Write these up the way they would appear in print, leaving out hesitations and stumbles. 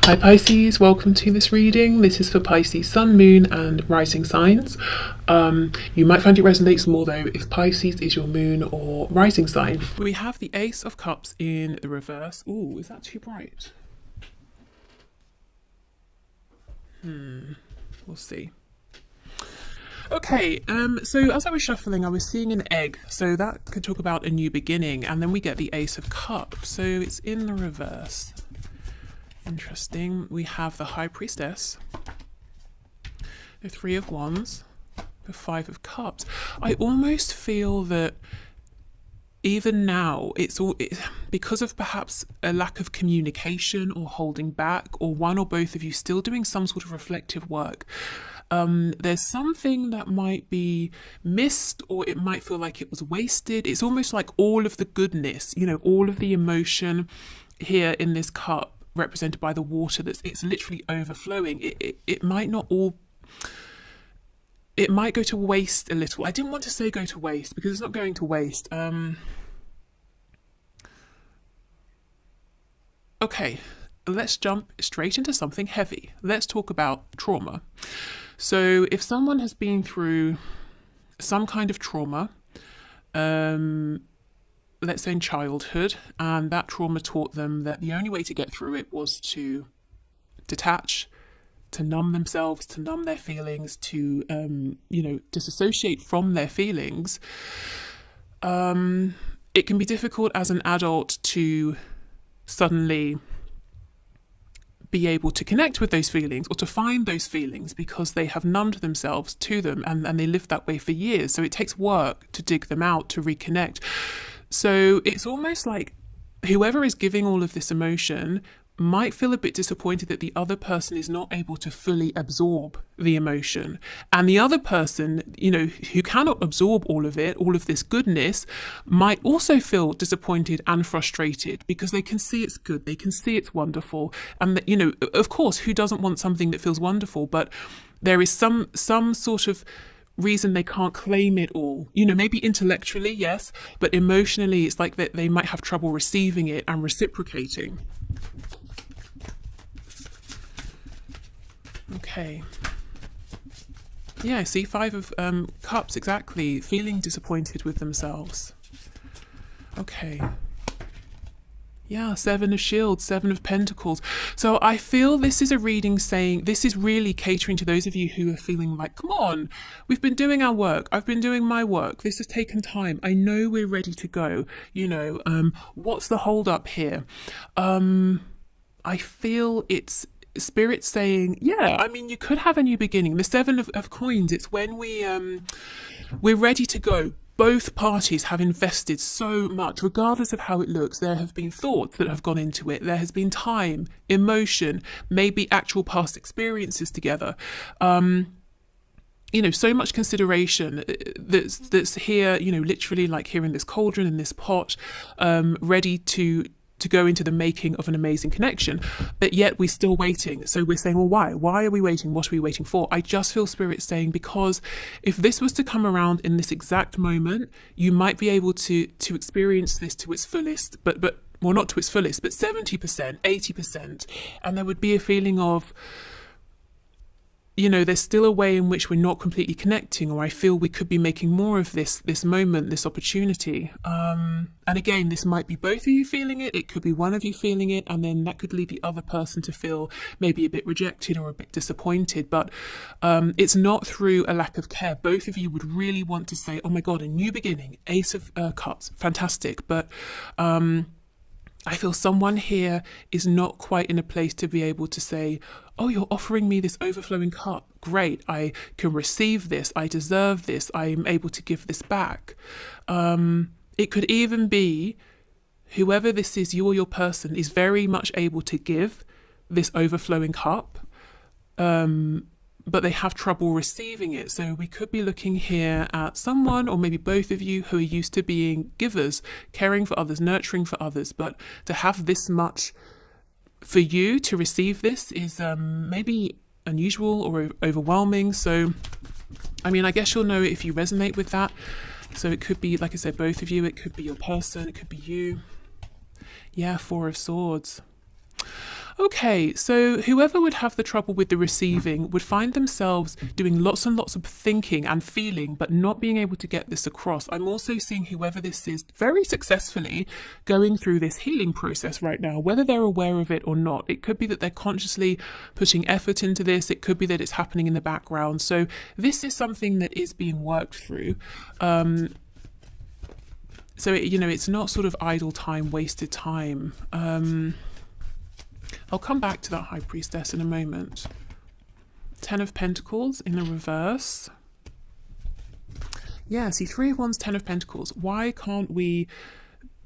Hi Pisces, welcome to this reading. This is for Pisces Sun, Moon and Rising signs. You might find it resonates more though if Pisces is your moon or rising sign. We have the Ace of Cups in the reverse. Ooh, is that too bright? We'll see. Okay, so as I was shuffling, I was seeing an egg, so that could talk about a new beginning, and then we get the Ace of Cups, so it's in the reverse. Interesting. We have the High Priestess, the Three of Wands, the Five of Cups. I almost feel that even now it's because of perhaps a lack of communication or holding back, or one or both of you still doing some sort of reflective work. There's something that might be missed, or it might feel like it was wasted. It's almost like all of the goodness, you know, all of the emotion here in this cup represented by the water, it's literally overflowing. It might not all, it might go to waste a little. I didn't want to say go to waste because it's not going to waste. Okay, let's jump straight into something heavy. Let's talk about trauma. So if someone has been through some kind of trauma, let's say in childhood, and that trauma taught them that the only way to get through it was to detach, to numb themselves, to numb their feelings, to disassociate from their feelings. It can be difficult as an adult to suddenly be able to connect with those feelings or to find those feelings because they have numbed themselves to them, and they lived that way for years. So it takes work to dig them out, to reconnect. So it's almost like whoever is giving all of this emotion might feel a bit disappointed that the other person is not able to fully absorb the emotion. And the other person, you know, who cannot absorb all of it, all of this goodness, might also feel disappointed and frustrated because they can see it's good, they can see it's wonderful. And, that, you know, of course, who doesn't want something that feels wonderful? But there is some sort of reason they can't claim it all, you know, maybe intellectually, yes, but emotionally it's like that they might have trouble receiving it and reciprocating. Okay, yeah, see, Five of Cups, exactly, feeling disappointed with themselves. Okay, yeah, Seven of Shields, Seven of Pentacles. So I feel this is a reading saying, this is really catering to those of you who are feeling like, come on, we've been doing our work. I've been doing my work. This has taken time. I know we're ready to go. You know, what's the hold up here? I feel it's Spirit saying, yeah, I mean, you could have a new beginning. The Seven of Coins, it's when we're ready to go. Both parties have invested so much, regardless of how it looks. There have been thoughts that have gone into it. There has been time, emotion, maybe actual past experiences together. You know, so much consideration that's here, you know, literally like here in this cauldron, in this pot, ready to go into the making of an amazing connection, but yet we're still waiting. So we're saying, well, why are we waiting? What are we waiting for? I just feel Spirit saying, because if this was to come around in this exact moment, you might be able to experience this to its fullest, but well, not to its fullest, but 70%, 80%, and there would be a feeling of, you know, there's still a way in which we're not completely connecting, or I feel we could be making more of this moment, this opportunity. And again, this might be both of you feeling it, it could be one of you feeling it, and then that could lead the other person to feel maybe a bit rejected or a bit disappointed. But it's not through a lack of care. Both of you would really want to say, oh my God, a new beginning, Ace of Cups, fantastic. But I feel someone here is not quite in a place to be able to say, oh, you're offering me this overflowing cup. Great, I can receive this. I deserve this. I'm able to give this back. It could even be whoever this is, you or your person, is very much able to give this overflowing cup, but they have trouble receiving it. So we could be looking here at someone, or maybe both of you, who are used to being givers, caring for others, nurturing for others, but to have this much for you to receive this is maybe unusual or overwhelming. So, I mean, I guess you'll know if you resonate with that. So it could be, like I said, both of you, it could be your person, it could be you. Yeah, Four of Swords. Okay, so whoever would have the trouble with the receiving would find themselves doing lots and lots of thinking and feeling, but not being able to get this across. I'm also seeing whoever this is very successfully going through this healing process right now, whether they're aware of it or not. It could be that they're consciously putting effort into this. It could be that it's happening in the background. So this is something that is being worked through. So, it's not sort of idle time, wasted time. I'll come back to that High Priestess in a moment. 10 of Pentacles in the reverse. Yeah, see, 3 of Wands, 10 of Pentacles. Why can't we,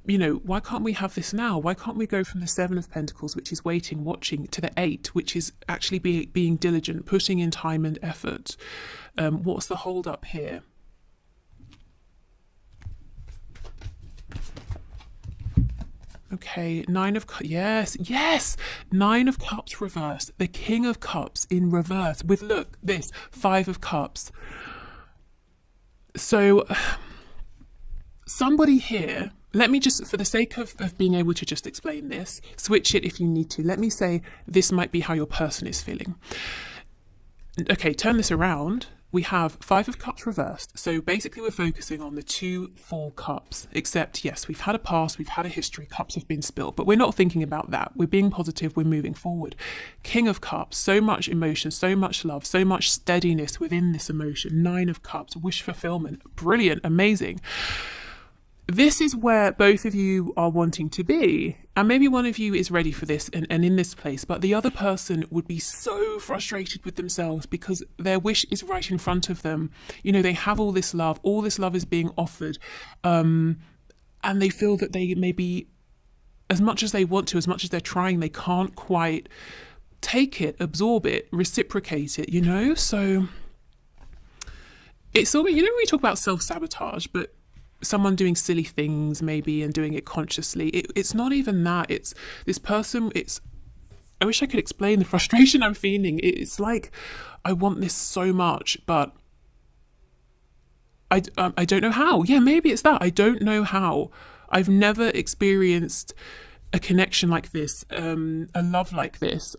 why can't we have this now? Why can't we go from the 7 of Pentacles, which is waiting, watching, to the 8, which is actually being diligent, putting in time and effort? What's the hold up here? Okay, 9 of Cups, yes, 9 of Cups reversed, the King of Cups in reverse with, look, this, 5 of Cups. So, somebody here, let me just, for the sake of being able to just explain this, switch it if you need to. Let me say this might be how your person is feeling. Okay, turn this around. We have 5 of Cups reversed. So basically we're focusing on the 2 full cups, except yes, we've had a past, we've had a history, cups have been spilled, but we're not thinking about that. We're being positive, we're moving forward. King of Cups, so much emotion, so much love, so much steadiness within this emotion. 9 of Cups, wish fulfillment, brilliant, amazing. This is where both of you are wanting to be. And maybe one of you is ready for this and in this place, but the other person would be so frustrated with themselves because their wish is right in front of them. They have all this love is being offered. And they feel that they maybe, as much as they want to, as much as they're trying, they can't quite take it, absorb it, reciprocate it, So it's all, when we talk about self-sabotage, but someone doing silly things maybe and doing it consciously, it's not even that. It's this person, I wish I could explain the frustration I'm feeling. It's like I want this so much, but I don't know how. Yeah, maybe it's that. I don't know how. I've never experienced a connection like this, a love like this.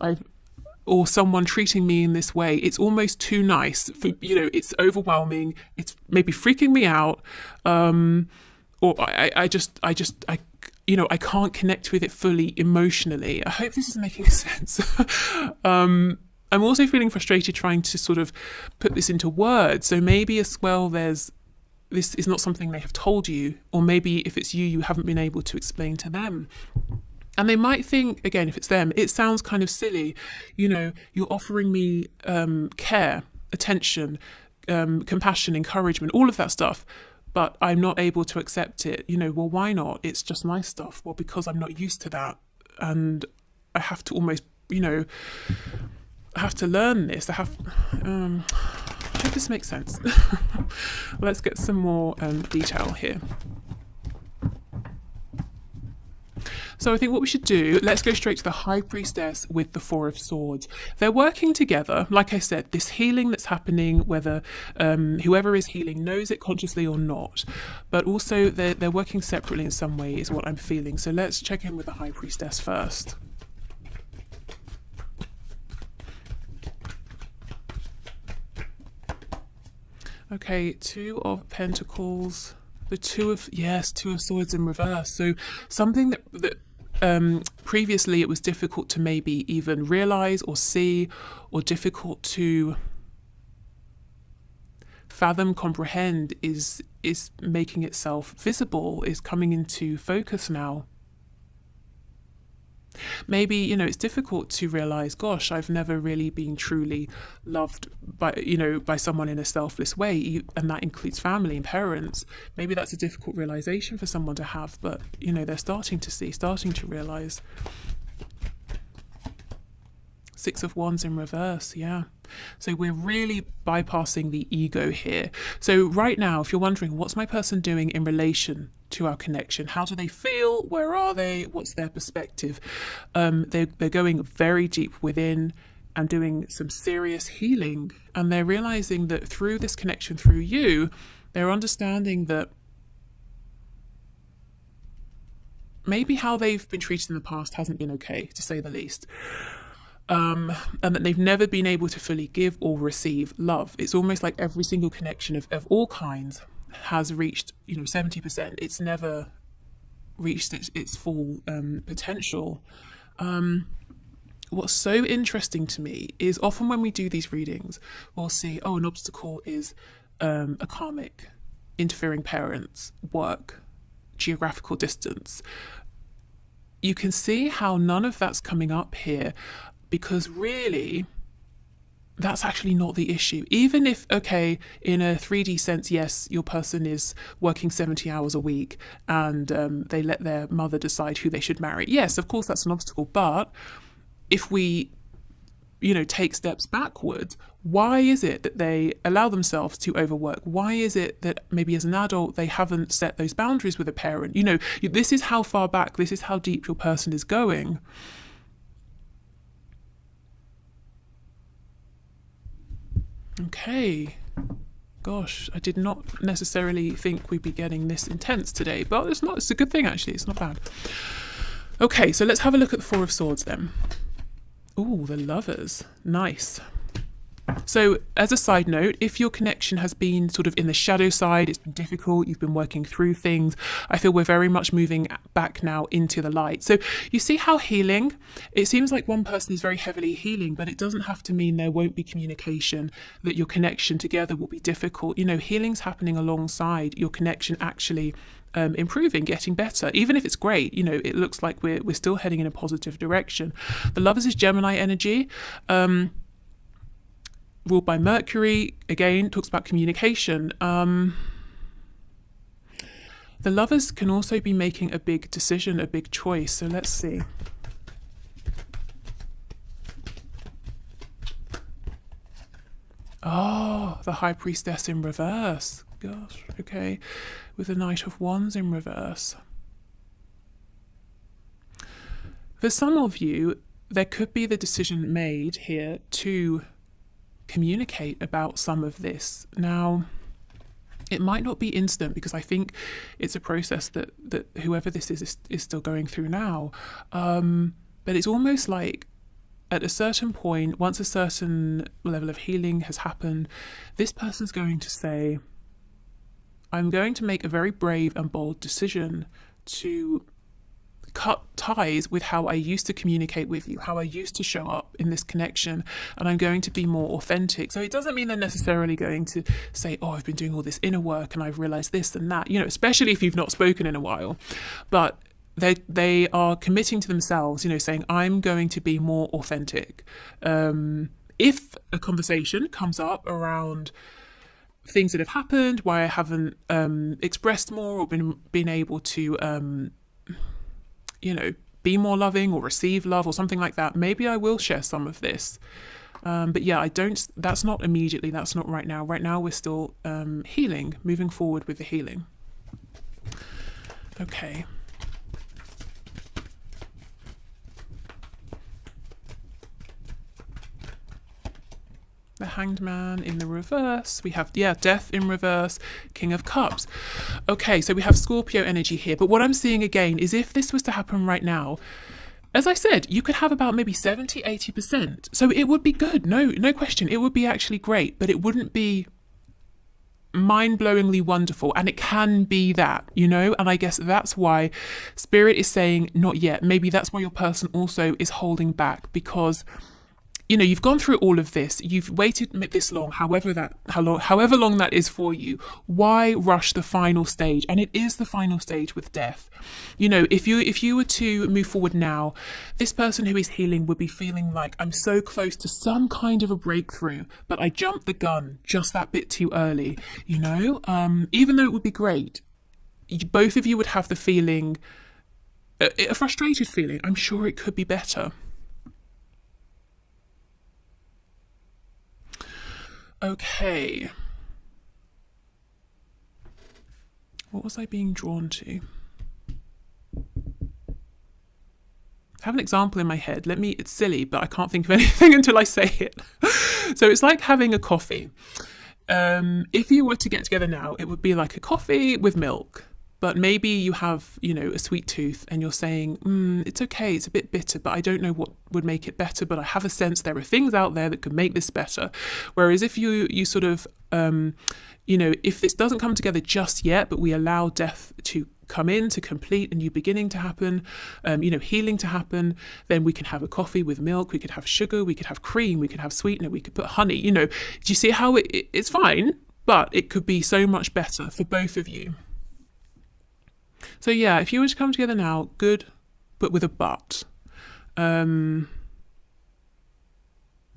Or someone treating me in this way. It's almost too nice. It's overwhelming. It's maybe freaking me out. Or I can't connect with it fully emotionally. I hope this is making sense. I'm also feeling frustrated trying to sort of put this into words. So maybe as well this is not something they have told you, or maybe if it's you haven't been able to explain to them. And they might think, again, if it's them, it sounds kind of silly. You're offering me care, attention, compassion, encouragement, all of that stuff, but I'm not able to accept it. Well, why not? It's just my stuff. Well, because I'm not used to that. And I have to almost, I have to learn this. I hope this makes sense. Let's get some more detail here. So I think what we should do, let's go straight to the High Priestess with the 4 of Swords. They're working together. Like I said, this healing that's happening, whether whoever is healing knows it consciously or not, but also they're working separately in some way is what I'm feeling. So let's check in with the High Priestess first. Okay, 2 of Pentacles. The 2 of Swords in reverse. So something that previously it was difficult to maybe even realize or see, or difficult to fathom, comprehend, is making itself visible, is coming into focus now. Maybe, it's difficult to realize, gosh, I've never really been truly loved by someone in a selfless way, and that includes family and parents. Maybe that's a difficult realization for someone to have, but, they're starting to realize. 6 of Wands in reverse, yeah. So we're really bypassing the ego here. So right now, if you're wondering, what's my person doing in relation to our connection? How do they feel? Where are they? What's their perspective? They're going very deep within and doing some serious healing. And they're realizing that through this connection, through you, they're understanding that maybe how they've been treated in the past hasn't been okay, to say the least. And that they've never been able to fully give or receive love. It's almost like every single connection of all kinds has reached, 70%. It's never reached its full potential. What's so interesting to me is often when we do these readings, we'll see, an obstacle is a karmic, interfering parents, work, geographical distance. You can see how none of that's coming up here, because really, that's actually not the issue. Even if, okay, in a 3D sense, yes, your person is working 70 hours a week and they let their mother decide who they should marry. Yes, of course, that's an obstacle. But if we, take steps backwards, why is it that they allow themselves to overwork? Why is it that maybe as an adult, they haven't set those boundaries with a parent? This is how far back, this is how deep your person is going. Okay, gosh, I did not necessarily think we'd be getting this intense today, but it's a good thing actually, it's not bad. Okay, so let's have a look at the Four of Swords then. Ooh, the Lovers, nice. So as a side note, if your connection has been sort of in the shadow side, it's been difficult, you've been working through things, I feel we're very much moving back now into the light. So you see how healing, it seems like one person is very heavily healing, but it doesn't have to mean there won't be communication, that your connection together will be difficult. Healing's happening alongside your connection actually improving, getting better. Even if it's great, it looks like we're still heading in a positive direction. The Lovers is Gemini energy. Ruled by Mercury, again, talks about communication. The Lovers can also be making a big decision, a big choice. So let's see. Oh, the High Priestess in reverse. Gosh, okay. With the Knight of Wands in reverse. For some of you, there could be the decision made here to communicate about some of this. Now, it might not be instant, because I think it's a process that whoever this is still going through now. But it's almost like at a certain point, once a certain level of healing has happened, this person's going to say, I'm going to make a very brave and bold decision to cut ties with how I used to communicate with you, how I used to show up in this connection, and I'm going to be more authentic. So it doesn't mean they're necessarily going to say, I've been doing all this inner work and I've realized this and that, especially if you've not spoken in a while. But they are committing to themselves, saying, I'm going to be more authentic. If a conversation comes up around things that have happened, why I haven't expressed more or been able to be more loving or receive love or something like that, maybe I will share some of this. But yeah, that's not immediately, that's not right now. Right now we're still healing, moving forward with the healing. Okay. The Hanged Man in the reverse. We have, Death in reverse, King of Cups. Okay, so we have Scorpio energy here. But what I'm seeing again is if this was to happen right now, as I said, you could have about maybe 70, 80%. So it would be good. No question. It would be actually great, but it wouldn't be mind-blowingly wonderful. And it can be that, and I guess that's why Spirit is saying not yet. Maybe that's why your person also is holding back, because you've gone through all of this. You've waited this long, however long that is for you. Why rush the final stage? And it is the final stage with death. If you were to move forward now, this person who is healing would be feeling like, I'm so close to some kind of a breakthrough, but I jumped the gun just that bit too early. Even though it would be great, both of you would have the feeling, a frustrated feeling. I'm sure it could be better. Okay. What was I being drawn to? I have an example in my head. It's silly, but I can't think of anything until I say it. So it's like having a coffee. If you were to get together now, it would be like a coffee with milk. But maybe you have, you know, a sweet tooth and you're saying, it's okay, it's a bit bitter, but I don't know what would make it better, but I have a sense there are things out there that could make this better. Whereas if you sort of, you know, if this doesn't come together just yet, but we allow death to come in, to complete, and you beginning to happen, you know, healing to happen, then we can have a coffee with milk, we could have sugar, we could have cream, we could have sweetener, we could put honey, you know. Do you see how it's fine, but it could be so much better for both of you. So yeah, if you were to come together now, good, but with a but.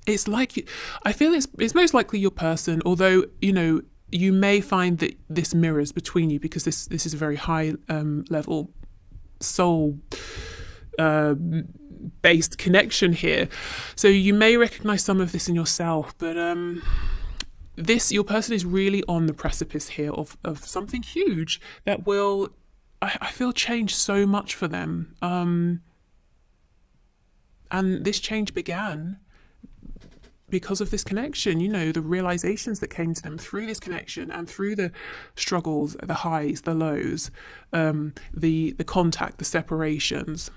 It's like, I feel it's most likely your person, although, you know, you may find that this mirrors between you because this is a very high level soul based connection here. So you may recognize some of this in yourself, but your person is really on the precipice here of something huge that will, I feel, change so much for them. And this change began because of this connection, you know, the realizations that came to them through this connection and through the struggles, the highs, the lows, the contact, the separations.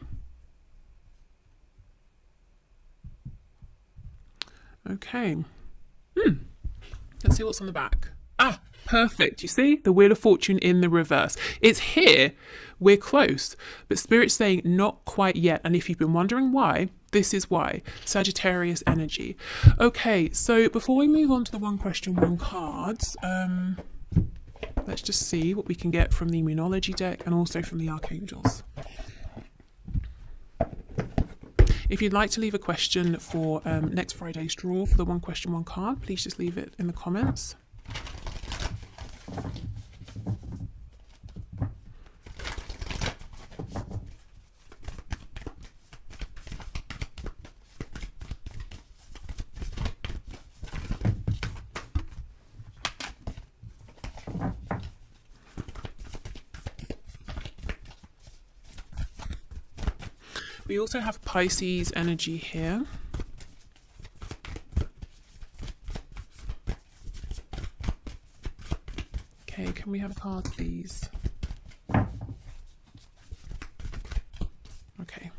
Okay. Let's see what's on the back. Ah, perfect. You see the Wheel of Fortune in the reverse. It's here. We're close, but Spirit's saying not quite yet. And if you've been wondering why, this is why. Sagittarius energy. Okay, so before we move on to the one question, one cards, let's just see what we can get from the Immunology deck and also from the Archangels. If you'd like to leave a question for next Friday's draw for the one question, one card, please just leave it in the comments. We also have Pisces energy here. Okay, can we have a card, please? Okay.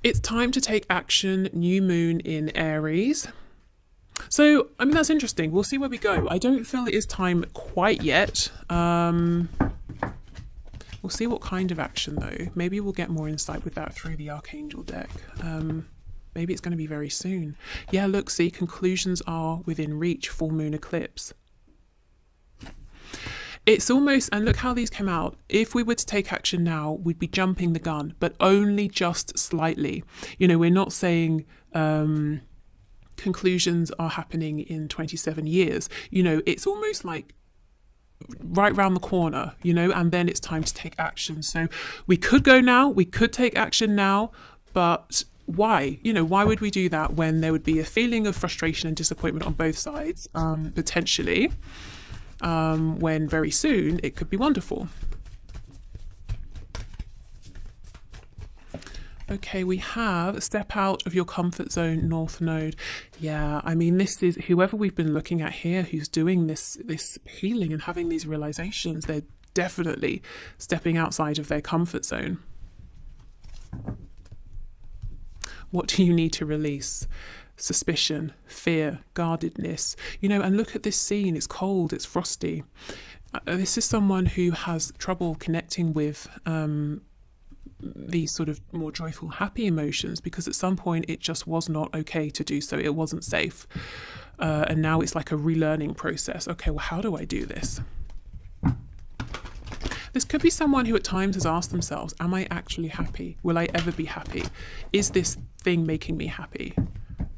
It's time to take action, new moon in Aries. So, I mean, that's interesting. We'll see where we go. I don't feel it is time quite yet. We'll see what kind of action, though. Maybe we'll get more insight with that through the Archangel deck. Maybe it's going to be very soon. Yeah, look, see, conclusions are within reach, full moon eclipse. It's almost, and look how these came out. If we were to take action now, we'd be jumping the gun, but only just slightly. You know, we're not saying conclusions are happening in 27 years. You know, it's almost like right round the corner, you know, and then it's time to take action. So we could go now, we could take action now, but why? You know, why would we do that when there would be a feeling of frustration and disappointment on both sides, potentially, when very soon it could be wonderful. Okay, we have step out of your comfort zone, North Node. Yeah, I mean, this is whoever we've been looking at here who's doing this healing and having these realizations. They're definitely stepping outside of their comfort zone. What do you need to release? Suspicion, fear, guardedness. You know, and look at this scene. It's cold, it's frosty. This is someone who has trouble connecting with these sort of more joyful, happy emotions, because at some point it just was not okay to do so. It wasn't safe. And now it's like a relearning process. Okay, well, how do I do this? This could be someone who at times has asked themselves, am I actually happy? Will I ever be happy? Is this thing making me happy?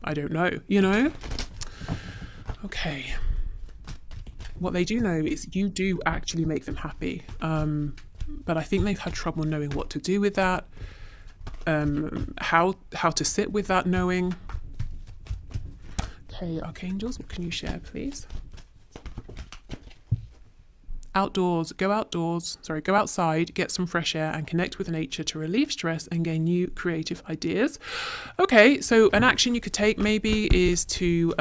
I don't know, you know? Okay. What they do know is you do actually make them happy. But I think they've had trouble knowing what to do with that, how to sit with that knowing. Okay, Archangels, what can you share, please? Outdoors, go outside, get some fresh air and connect with nature to relieve stress and gain new creative ideas. Okay, so an action you could take maybe is to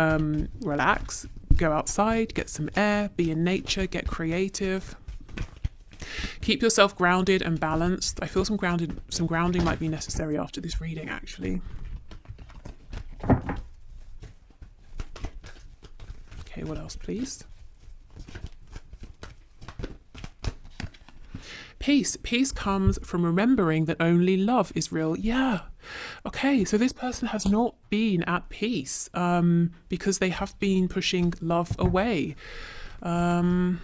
relax, go outside, get some air, be in nature, get creative. Keep yourself grounded and balanced. I feel some grounding might be necessary after this reading, actually. Okay, what else, please? Peace. Peace comes from remembering that only love is real. Yeah. Okay, so this person has not been at peace because they have been pushing love away. Yeah,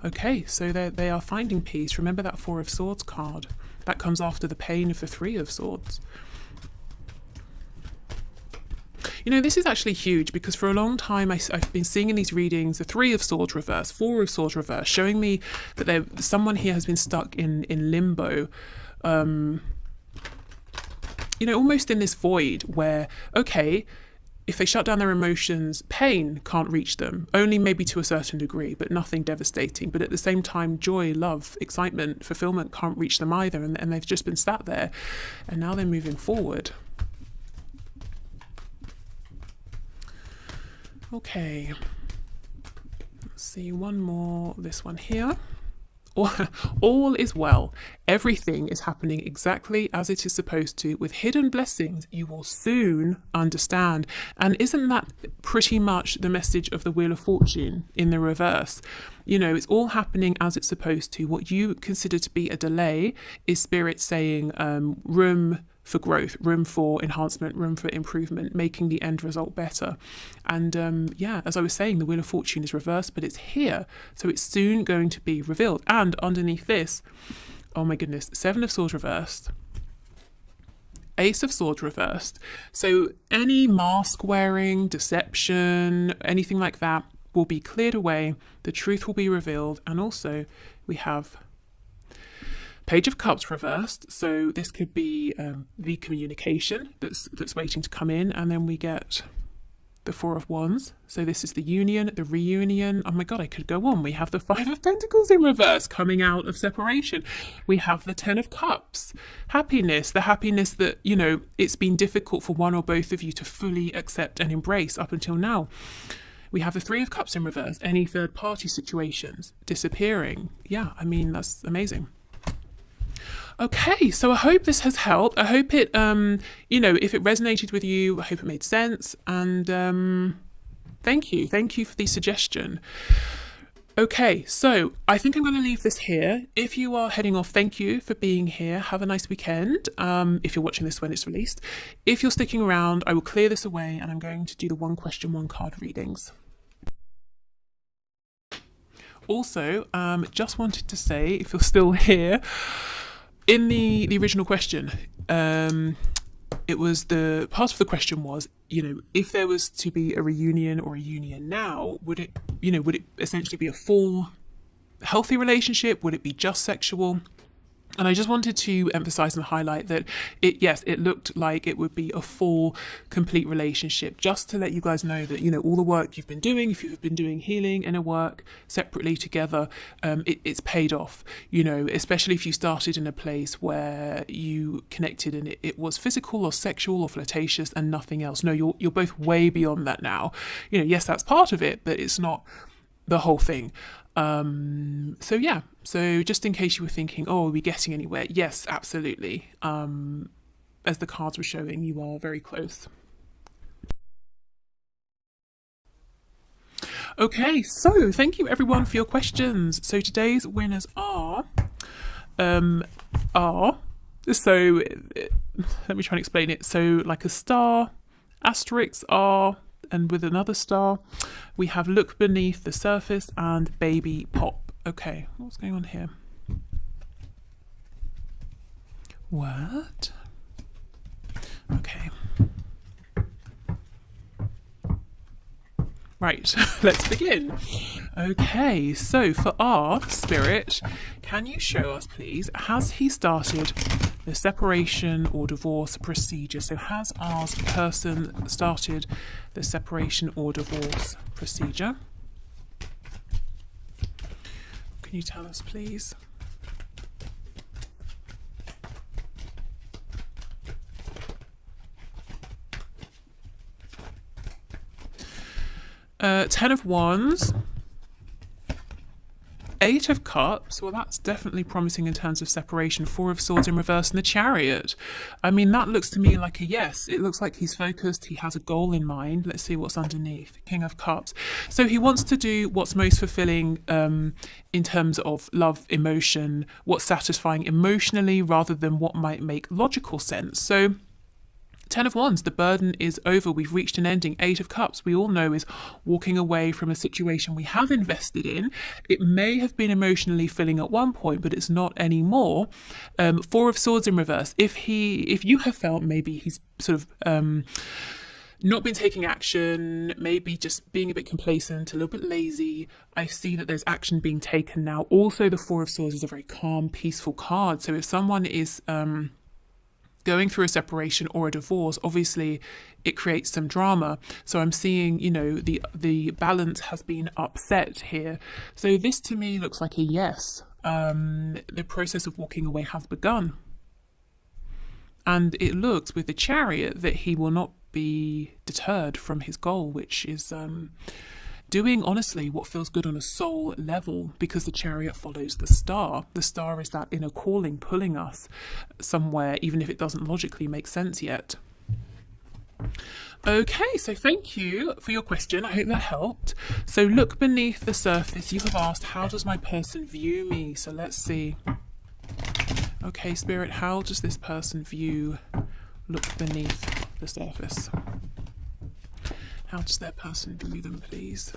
okay, so they are finding peace. Remember that Four of Swords card. That comes after the pain of the Three of Swords. You know, this is actually huge because for a long time I've been seeing in these readings the Three of Swords reverse, Four of Swords reverse, showing me that someone here has been stuck in limbo. You know, almost in this void where, okay, if they shut down their emotions, pain can't reach them, only maybe to a certain degree, but nothing devastating. But at the same time, joy, love, excitement, fulfillment can't reach them either. And they've just been sat there and now they're moving forward. Okay, let's see one more, this one here. All is well. Everything is happening exactly as it is supposed to. With hidden blessings, you will soon understand. And isn't that pretty much the message of the Wheel of Fortune in the reverse? You know, it's all happening as it's supposed to. What you consider to be a delay is Spirit saying room for growth, room for enhancement, room for improvement, making the end result better. And yeah, as I was saying, the Wheel of Fortune is reversed, but it's here. So it's soon going to be revealed. And underneath this, oh my goodness, Seven of Swords reversed, Ace of Swords reversed. So any mask wearing, deception, anything like that will be cleared away. The truth will be revealed. And also we have Page of Cups reversed, so this could be the communication that's waiting to come in, and then we get the Four of Wands. So this is the union, the reunion. Oh my God, I could go on. We have the Five of Pentacles in reverse, coming out of separation. We have the Ten of Cups, happiness, the happiness that, you know, it's been difficult for one or both of you to fully accept and embrace up until now. We have the Three of Cups in reverse, any third party situations disappearing. Yeah, I mean, that's amazing. Okay, so I hope this has helped. I hope it, you know, if it resonated with you, I hope it made sense. And thank you for the suggestion. Okay, so I think I'm going to leave this here. If you are heading off, thank you for being here. Have a nice weekend. If you're watching this when it's released. If you're sticking around, I will clear this away and I'm going to do the one question, one card readings. Also, just wanted to say, if you're still here, in the original question, it was the part of the question was, you know, if there was to be a reunion or a union now, would it essentially be a full healthy relationship? Would it be just sexual? And I just wanted to emphasize and highlight that it looked like it would be a full, complete relationship, just to let you guys know that, you know, all the work you've been doing, if you've been doing healing, inner work separately together, it's paid off, you know, especially if you started in a place where you connected and it was physical or sexual or flirtatious and nothing else. No, you're both way beyond that now. You know, yes, that's part of it, but it's not the whole thing. So yeah, so just in case you were thinking, oh, are we getting anywhere? Yes, absolutely. As the cards were showing, you are very close. Okay, so thank you everyone for your questions. So today's winners are, so let me try and explain it. So like a star, asterisks are, and with another star, we have Look Beneath the Surface and Baby Pop. Okay, what's going on here? What? Okay. Right, let's begin. Okay, so for our Spirit, can you show us, please, has he started the separation or divorce procedure? So has our person started the separation or divorce procedure? Can you tell us, please? Ten of Wands, Eight of Cups, well, that's definitely promising in terms of separation. Four of Swords in reverse and the Chariot. I mean, that looks to me like a yes. It looks like he's focused. He has a goal in mind. Let's see what's underneath. King of Cups. So he wants to do what's most fulfilling in terms of love, emotion, what's satisfying emotionally rather than what might make logical sense. So Ten of Wands, the burden is over. We've reached an ending. Eight of Cups, we all know, is walking away from a situation we have invested in. It may have been emotionally filling at one point, but it's not anymore. Four of Swords in reverse. If you have felt maybe he's sort of not been taking action, maybe just being a bit complacent, a little bit lazy, I see that there's action being taken now. Also, the Four of Swords is a very calm, peaceful card. So if someone is going through a separation or a divorce, obviously it creates some drama. So I'm seeing, you know, the balance has been upset here. So this to me looks like a yes. The process of walking away has begun. And it looks with the Chariot that he will not be deterred from his goal, which is doing honestly what feels good on a soul level, because the Chariot follows the star. The star is that inner calling pulling us somewhere, even if it doesn't logically make sense yet. Okay, so thank you for your question. I hope that helped. So look beneath the surface. You have asked, how does my person view me? So let's see. Okay, Spirit, how does this person look beneath the surface? How does their person view them, please?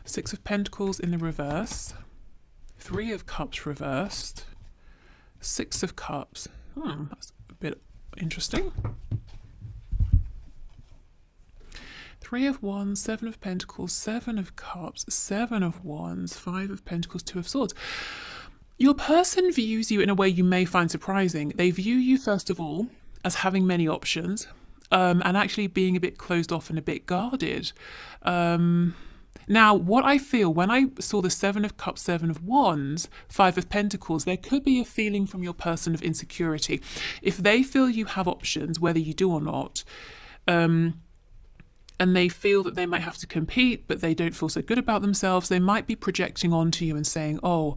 Six of Pentacles in the reverse. Three of Cups reversed. Six of Cups. That's a bit interesting. Three of Wands, Seven of Pentacles, Seven of Cups, Seven of Wands, Five of Pentacles, Two of Swords. Your person views you in a way you may find surprising. They view you, first of all, as having many options, and actually being a bit closed off and a bit guarded. Now, what I feel when I saw the Seven of Cups, Seven of Wands, Five of Pentacles, there could be a feeling from your person of insecurity. If they feel you have options, whether you do or not, and they feel that they might have to compete, but they don't feel so good about themselves, they might be projecting onto you and saying, oh,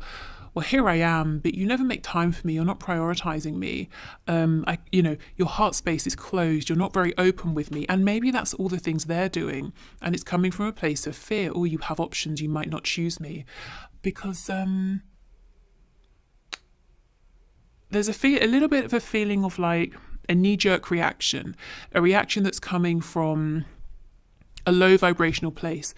well, here I am, but you never make time for me. You're not prioritizing me. Your heart space is closed. You're not very open with me. And maybe that's all the things they're doing. And it's coming from a place of fear. Oh, you have options. You might not choose me. Because there's a little bit of a feeling of like a knee-jerk reaction, a reaction that's coming from a low vibrational place.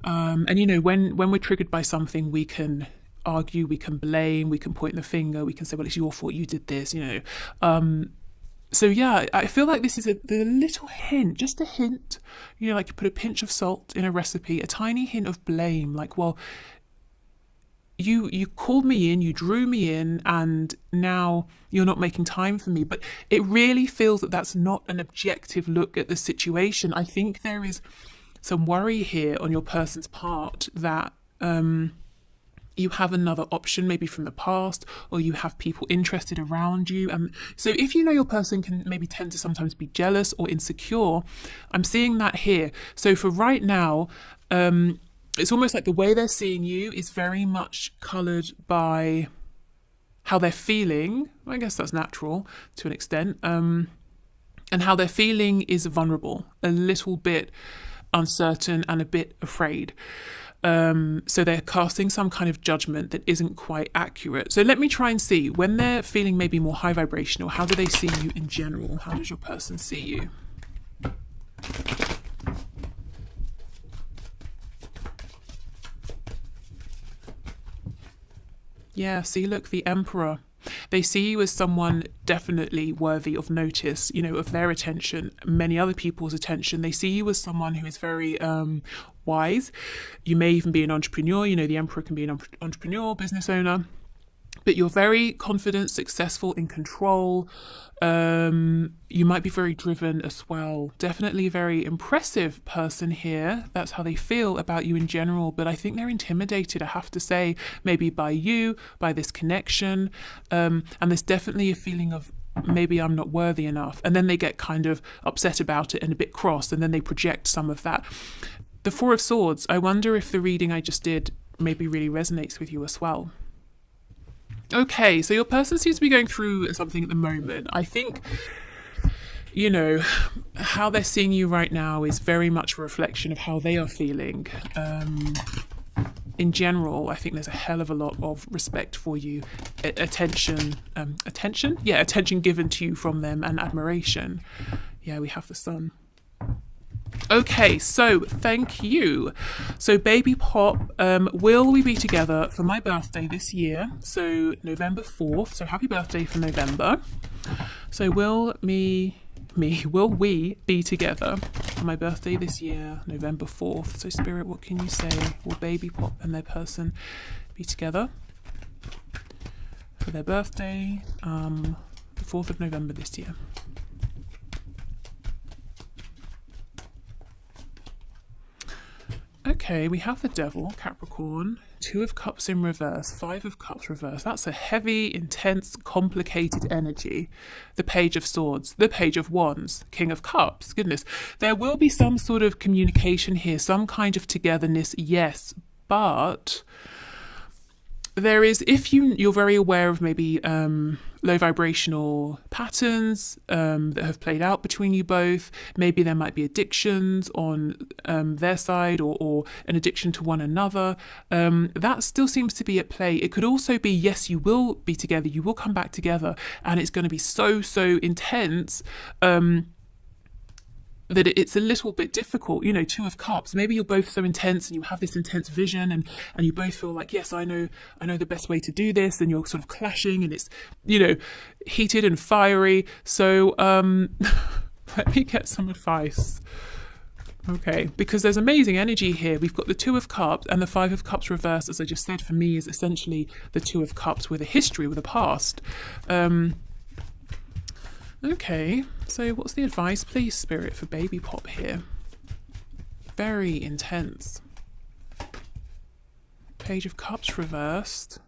When we're triggered by something, we can argue, we can blame, we can point the finger, we can say, well, it's your fault, you did this, so yeah, I feel like this is a little hint, just a hint, like you put a pinch of salt in a recipe, a tiny hint of blame, like, well, you called me in, you drew me in, and now you're not making time for me. But it really feels that that's not an objective look at the situation. I think there is some worry here on your person's part that you have another option, maybe from the past, or you have people interested around you. So if you know your person can maybe tend to sometimes be jealous or insecure, I'm seeing that here. So for right now, it's almost like the way they're seeing you is very much coloured by how they're feeling. I guess that's natural to an extent. And how they're feeling is vulnerable, a little bit uncertain and a bit afraid. So they're casting some kind of judgment that isn't quite accurate. So let me try and see, when they're feeling maybe more high vibrational, how do they see you in general? How does your person see you? Yeah, see, look, the Emperor. They see you as someone definitely worthy of notice, of their attention, many other people's attention. They see you as someone who is very wise. You may even be an entrepreneur. The Emperor can be an entrepreneur, business owner. But you're very confident, successful, in control. You might be very driven as well. Definitely a very impressive person here. That's how they feel about you in general. But I think they're intimidated, I have to say, maybe by you, by this connection. And there's definitely a feeling of maybe I'm not worthy enough. And then they get kind of upset about it and a bit cross, and then they project some of that. The Four of Swords, I wonder if the reading I just did maybe really resonates with you as well. Okay, so your person seems to be going through something at the moment. I think, you know, how they're seeing you right now is very much a reflection of how they are feeling. In general, I think there's a hell of a lot of respect for you, attention given to you from them, and admiration. Yeah, we have the Sun. Okay, so thank you. So Baby Pop, will we be together for my birthday this year? So November 4th. So happy birthday for November. So will we be together for my birthday this year, November 4th? So Spirit, what can you say? Will Baby Pop and their person be together for their birthday, the 4th of November this year? Okay, we have the Devil, Capricorn, 2 of Cups in reverse, 5 of Cups reverse. That's a heavy, intense, complicated energy. The Page of Swords, the Page of Wands, King of Cups. Goodness, there will be some sort of communication here, some kind of togetherness, yes, but there is, if you're very aware of maybe low vibrational patterns that have played out between you both, maybe there might be addictions on their side, or an addiction to one another, that still seems to be at play. It could also be, yes, you will be together, you will come back together, and it's going to be so intense that it's a little bit difficult. You know, 2 of Cups, maybe you're both so intense and you have this intense vision, and you both feel like, yes, I know the best way to do this, and you're sort of clashing, and it's, you know, heated and fiery. So let me get some advice. Okay, because there's amazing energy here. We've got the 2 of Cups and the 5 of Cups reversed, as I just said, for me is essentially the 2 of Cups with a history, with a past. Okay, so what's the advice, please, Spirit, for Baby Pop here? Very intense. Page of Cups reversed.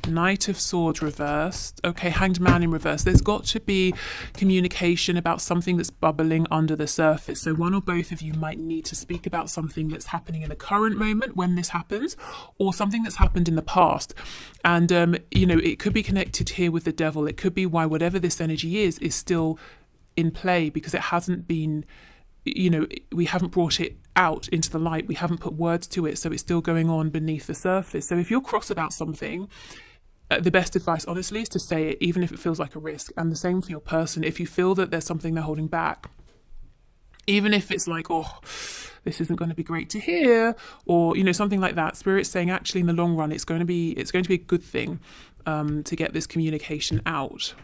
Knight of Swords reversed. Okay, Hanged Man in reverse. There's got to be communication about something that's bubbling under the surface. So one or both of you might need to speak about something that's happening in the current moment when this happens, or something that's happened in the past. And, you know, it could be connected here with the Devil. It could be why whatever this energy is still in play, because it hasn't been, you know, we haven't brought it out into the light. We haven't put words to it. So it's still going on beneath the surface. So if you're cross about something, the best advice, honestly, is to say it, even if it feels like a risk. And the same for your person. If you feel that there's something they're holding back, even if it's like, oh, this isn't going to be great to hear, or, you know, something like that, Spirit's saying actually in the long run, it's going to be a good thing to get this communication out.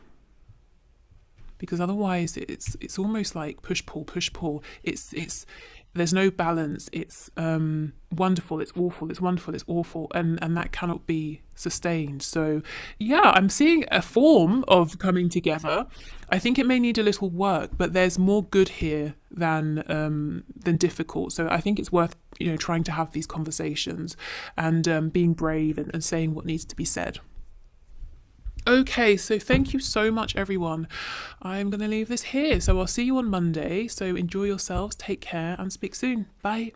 Because otherwise it's almost like push pull. It's there's no balance. It's wonderful, it's awful, it's wonderful, it's awful, and that cannot be sustained. So yeah, I'm seeing a form of coming together. I think it may need a little work, but there's more good here than difficult. So I think it's worth, you know, trying to have these conversations and being brave and saying what needs to be said. Okay, so thank you so much, everyone. I'm going to leave this here. So I'll see you on Monday. So enjoy yourselves, take care, and speak soon. Bye.